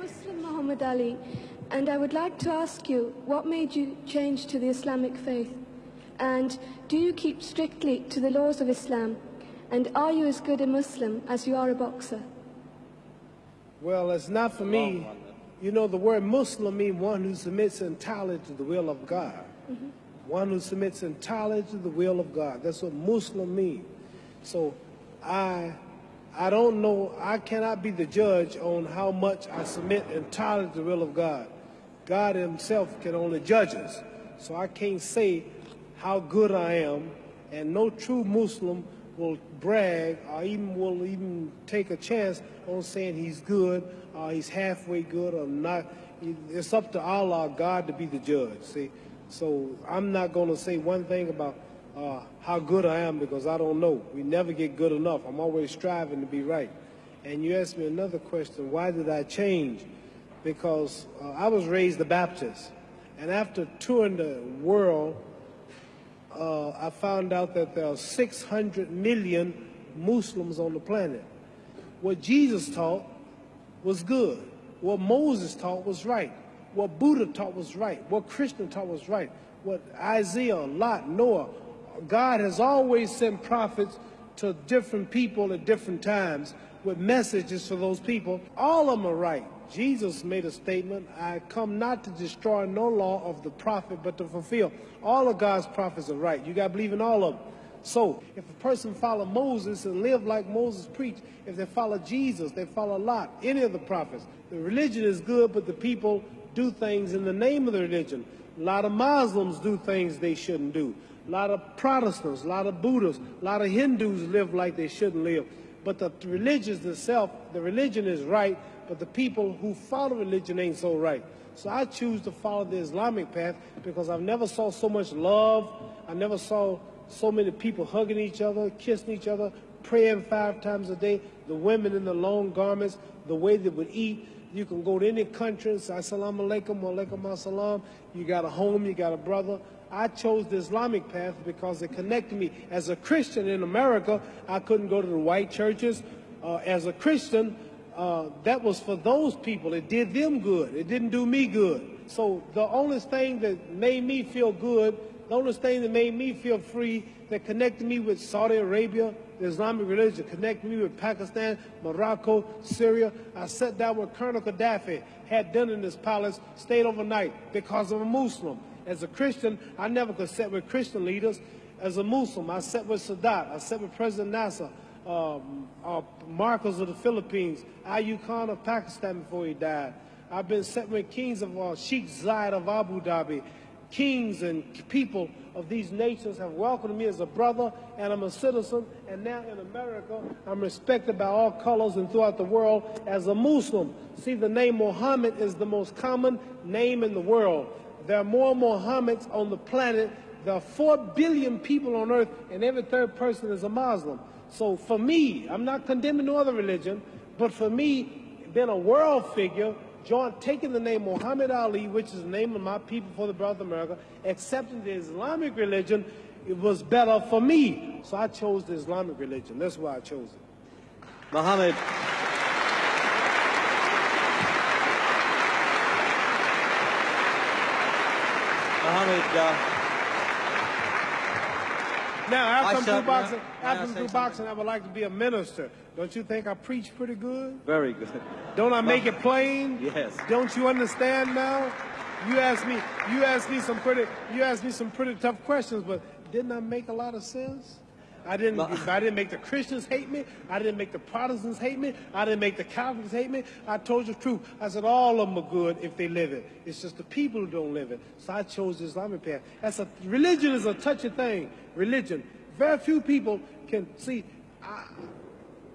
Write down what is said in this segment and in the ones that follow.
Muslim, Muhammad Ali, and I would like to ask you, what made you change to the Islamic faith? And do you keep strictly to the laws of Islam? And are you as good a Muslim as you are a boxer? Well, it's not for me. You know, the word Muslim means one who submits entirely to the will of God. One who submits entirely to the will of God. That's what Muslim means. So I don't know, I cannot be the judge on how much I submit entirely to the will of God. God himself can only judge us. So I can't say how good I am, and no true Muslim will brag or will even take a chance on saying he's good or he's halfway good or not. It's up to Allah, God, to be the judge, see. So I'm not going to say one thing about how good I am, because I don't know. We never get good enough. I'm always striving to be right. And you asked me another question, why did I change? Because I was raised a Baptist. And after touring the world, I found out that there are 600 million Muslims on the planet. What Jesus taught was good. What Moses taught was right. What Buddha taught was right. What Krishna taught was right. What Isaiah, Lot, Noah, God has always sent prophets to different people at different times with messages for those people. All of them are right. Jesus made a statement, I come not to destroy no law of the prophet, but to fulfill. All of God's prophets are right. You got to believe in all of them. So if a person follow Moses and live like Moses preached, if they follow Jesus, they follow Lot, any of the prophets, the religion is good, but the people do things in the name of the religion. A lot of Muslims do things they shouldn't do. A lot of Protestants, a lot of Buddhists, a lot of Hindus live like they shouldn't live. But the religion itself, the religion is right, but the people who follow religion ain't so right. So I choose to follow the Islamic path because I've never saw so much love. I never saw so many people hugging each other, kissing each other, praying 5 times a day, the women in the long garments, the way they would eat. You can go to any country and say, Assalamu alaikum, wa alaikum assalam. You got a home, you got a brother. I chose the Islamic path because it connected me. As a Christian in America, I couldn't go to the white churches. As a Christian, that was for those people. It did them good. It didn't do me good. So the only thing that made me feel good, the only thing that made me feel free, that connected me with Saudi Arabia, the Islamic religion, connected me with Pakistan, Morocco, Syria. I sat down with Colonel Gaddafi, had dinner in his palace, stayed overnight because I'm a Muslim. As a Christian, I never could sit with Christian leaders. As a Muslim, I sat with Sadat, I sat with President Nasser, Marcos of the Philippines, Ayub Khan of Pakistan before he died. I've been sitting with kings of Sheikh Zayed of Abu Dhabi. Kings and people of these nations have welcomed me as a brother, and I'm a citizen. And now in America, I'm respected by all colors and throughout the world as a Muslim. See, the name Muhammad is the most common name in the world. There are more Muhammads on the planet. There are 4 billion people on earth, and every 3rd person is a Muslim. So for me, I'm not condemning no other religion, but for me, being a world figure, taking the name Muhammad Ali, which is the name of my people for the brother of America, accepting the Islamic religion, it was better for me. So I chose the Islamic religion. That's why I chose it. Muhammad. Now, after I'm through boxing, I would like to be a minister. Don't you think I preach pretty good? Very good. Don't I make it plain? Yes. Don't you understand now? You asked me some pretty tough questions, but didn't I make a lot of sense? I didn't make the Christians hate me. I didn't make the Protestants hate me. I didn't make the Catholics hate me. I told you the truth. I said all of them are good if they live it. It's just the people who don't live it. So I chose the Islamic path. Religion is a touchy thing. Religion. Very few people can see.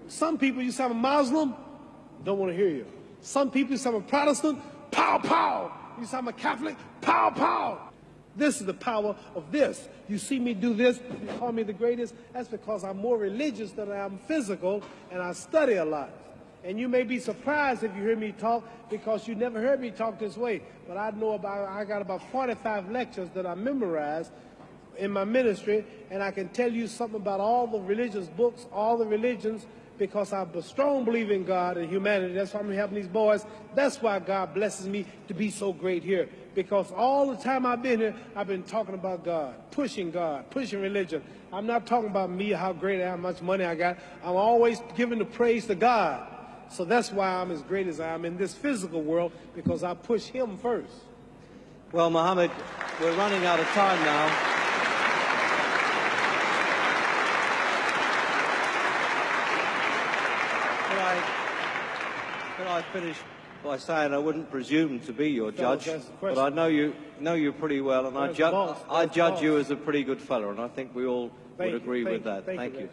Some people, you say I'm a Muslim, don't want to hear you. Some people, you say I'm a Protestant, pow, pow. You say I'm a Catholic, pow, pow. This is the power of this. You see me do this, you call me the greatest. That's because I'm more religious than I am physical, and I study a lot. And you may be surprised if you hear me talk, because you never heard me talk this way. But I got about 45 lectures that I memorized in my ministry, and I can tell you something about all the religious books, all the religions, because I'm a strong believer in God and humanity. That's why I'm helping these boys. That's why God blesses me to be so great here. Because all the time I've been here, I've been talking about God, pushing religion. I'm not talking about me, how great I am, how much money I got. I'm always giving the praise to God. So that's why I'm as great as I am in this physical world, because I push him first. Well, Mohammed, we're running out of time now. Could I finish by saying I wouldn't presume to be your judge, but I know you pretty well, and I judge you as a pretty good fellow, and I think we all would agree with that. Thank you.